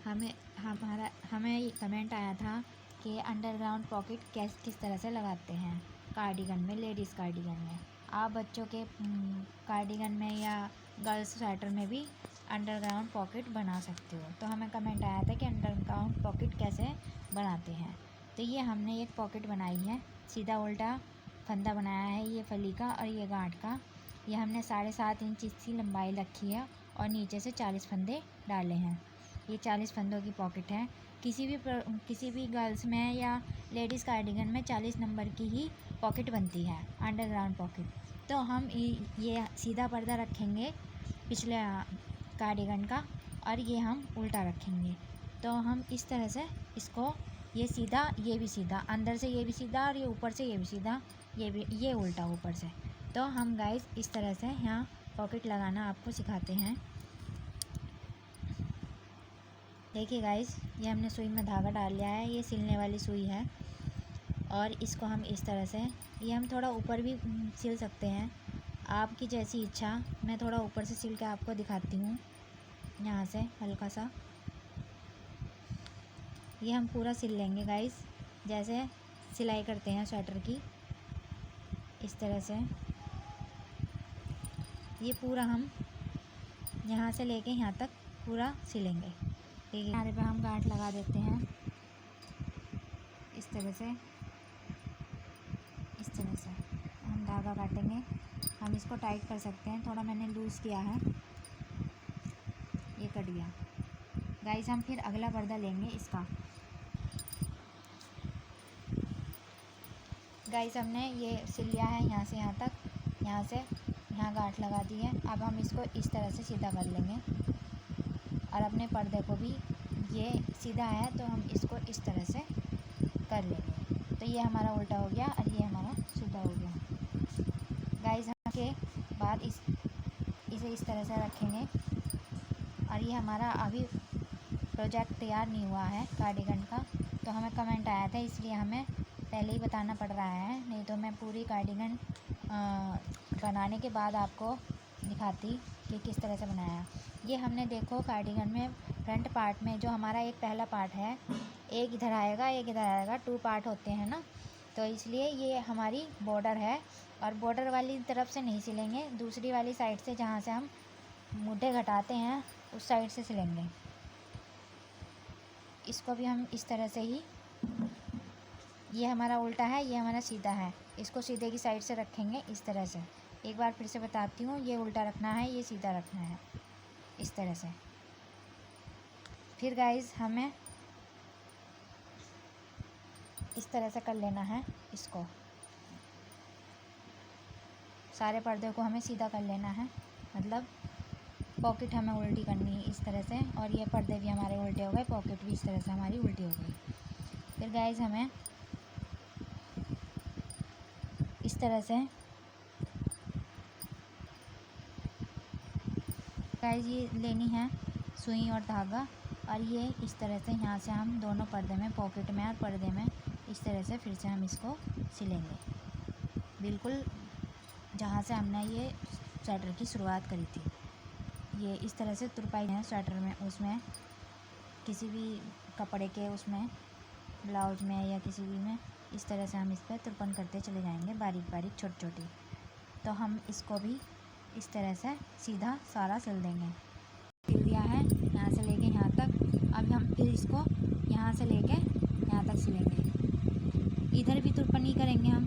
हमें ये कमेंट आया था कि अंडरग्राउंड पॉकेट किस तरह से लगाते हैं कार्डिगन में, लेडीज़ कार्डिगन में। आप बच्चों के कार्डिगन में या गर्ल्स स्वेटर में भी अंडरग्राउंड पॉकेट बना सकते हो। तो हमें कमेंट आया था कि अंडरग्राउंड पॉकेट कैसे बनाते हैं। तो ये हमने एक पॉकेट बनाई है, सीधा उल्टा फंदा बनाया है, ये फली का और ये गांठ का। ये हमने 7.5 इंच इसकी लंबाई रखी है और नीचे से 40 फंदे डाले हैं। ये 40 फंदों की पॉकेट है। किसी भी गर्ल्स में या लेडीज़ कार्डिगन में 40 नंबर की ही पॉकेट बनती है, अंडरग्राउंड पॉकेट। तो हम ये सीधा पर्दा रखेंगे पिछले कार्डिगन का और ये हम उल्टा रखेंगे। तो हम इस तरह से इसको, ये सीधा ये भी सीधा, अंदर से ये भी सीधा और ये ऊपर से ये भी सीधा, ये उल्टा ऊपर से। तो हम गाइस इस तरह से यहाँ पॉकेट लगाना आपको सिखाते हैं। देखिए गाइस, ये हमने सुई में धागा डाल लिया है, ये सिलने वाली सुई है। और इसको हम इस तरह से, ये हम थोड़ा ऊपर भी सिल सकते हैं, आपकी जैसी इच्छा। मैं थोड़ा ऊपर से सिल के आपको दिखाती हूँ, यहाँ से हल्का सा। ये हम पूरा सिल लेंगे गाइस, जैसे सिलाई करते हैं स्वेटर की, इस तरह से। ये पूरा हम यहाँ से लेके यहाँ तक पूरा सिलेंगे। ठीक है, किनारे पे हम गांठ लगा देते हैं इस तरह से। इस तरह से हम धागा काटेंगे। हम इसको टाइट कर सकते हैं, थोड़ा मैंने लूज़ किया है, ये कट गया। गाइस हम फिर अगला पर्दा लेंगे इसका। गाइस हमने ये सिल लिया है यहाँ से यहाँ तक, यहाँ से यहाँ गांठ लगा दी है। अब हम इसको इस तरह से सीधा कर लेंगे और अपने पर्दे को भी, ये सीधा है तो हम इसको इस तरह से कर लेंगे। तो ये हमारा उल्टा हो गया और ये हमारा सीधा हो गया। गाइस हम के बाद इसे इस तरह से रखेंगे। और ये हमारा अभी प्रोजेक्ट तैयार नहीं हुआ है कार्डिगन का, तो हमें कमेंट आया था, इसलिए हमें पहले ही बताना पड़ रहा है। नहीं तो मैं पूरी कार्डिगन बनाने के बाद आपको दिखाती कि किस तरह से बनाया। ये हमने देखो कार्डिगन में फ्रंट पार्ट में जो हमारा एक पहला पार्ट है, एक इधर आएगा एक इधर आएगा, 2 पार्ट होते हैं ना। तो इसलिए ये हमारी बॉर्डर है और बॉर्डर वाली तरफ से नहीं सिलेंगे, दूसरी वाली साइड से जहाँ से हम मुड्ढे घटाते हैं उस साइड से सिलेंगे। इसको भी हम इस तरह से ही, ये हमारा उल्टा है, ये हमारा सीधा है, इसको सीधे की साइड से रखेंगे इस तरह से। एक बार फिर से बताती हूँ, ये उल्टा रखना है, ये सीधा रखना है, इस तरह से। फिर गाइस हमें इस तरह से कर लेना है इसको, सारे पर्दे को हमें सीधा कर लेना है, मतलब पॉकेट हमें उल्टी करनी है इस तरह से। और ये पर्दे भी हमारे उल्टे हो गए, पॉकेट भी इस तरह से हमारी उल्टी हो गई। फिर गाइस हमें इस तरह से, गाइस ये लेनी है सुई और धागा, और ये इस तरह से यहाँ से हम दोनों पर्दे में, पॉकेट में और पर्दे में इस तरह से फिर से हम इसको सिलेंगे, बिल्कुल जहाँ से हमने ये स्वेटर की शुरुआत करी थी। ये इस तरह से तुरपाई है स्वेटर में, उसमें किसी भी कपड़े के, उसमें ब्लाउज में या किसी भी में, इस तरह से हम इस पर तुरपन करते चले जाएंगे, बारीक बारीक छोटी छोटी। तो हम इसको भी इस तरह से सीधा सारा सिल देंगे। सिल दिया है यहाँ से लेके यहाँ तक। अब हम फिर इसको यहाँ से लेके यहाँ तक सिलेंगे, इधर भी तुरपन ही करेंगे हम।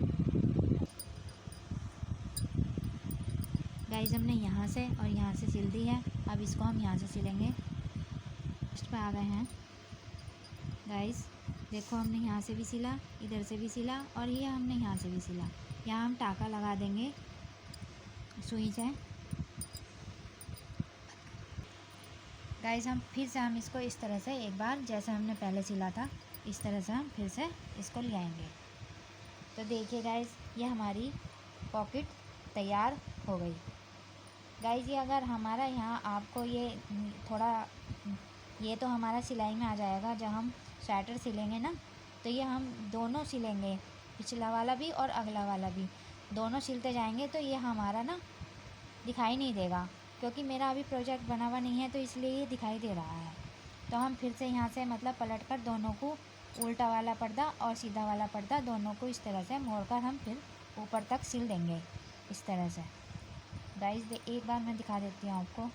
गाइस हमने यहाँ से और यहाँ से सिल दी है, अब इसको हम यहाँ से सिलेंगे। इस पर आ गए हैं गाइस, देखो हमने यहाँ से भी सिला, इधर से भी सिला और ये हमने यहाँ से भी सिला। यहाँ हम टाका लगा देंगे सुई से। गाइस हम फिर से हम इसको इस तरह से एक बार, जैसे हमने पहले सिला था इस तरह से हम फिर से इसको ले आएंगे। तो देखिए गाइस, ये हमारी पॉकेट तैयार हो गई। गाइस ये अगर हमारा यहाँ आपको ये थोड़ा, ये तो हमारा सिलाई में आ जाएगा, जब हम स्वेटर सिलेंगे ना, तो ये हम दोनों सिलेंगे, पिछला वाला भी और अगला वाला भी, दोनों सिलते जाएंगे। तो ये हमारा ना दिखाई नहीं देगा, क्योंकि मेरा अभी प्रोजेक्ट बना हुआ नहीं है, तो इसलिए ये दिखाई दे रहा है। तो हम फिर से यहाँ से मतलब पलट कर दोनों को उल्टा वाला पर्दा और सीधा वाला पर्दा दोनों को इस तरह से मोड़कर हम फिर ऊपर तक सिल देंगे इस तरह से। गाइस एक बार मैं दिखा देती हूँ आपको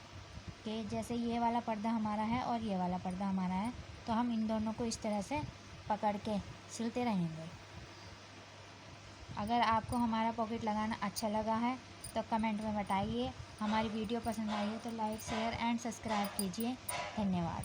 कि जैसे ये वाला पर्दा हमारा है और ये वाला पर्दा हमारा है, तो हम इन दोनों को इस तरह से पकड़ के सिलते रहेंगे। अगर आपको हमारा पॉकेट लगाना अच्छा लगा है तो कमेंट में बताइए। हमारी वीडियो पसंद आई है तो लाइक शेयर एंड सब्सक्राइब कीजिए। धन्यवाद।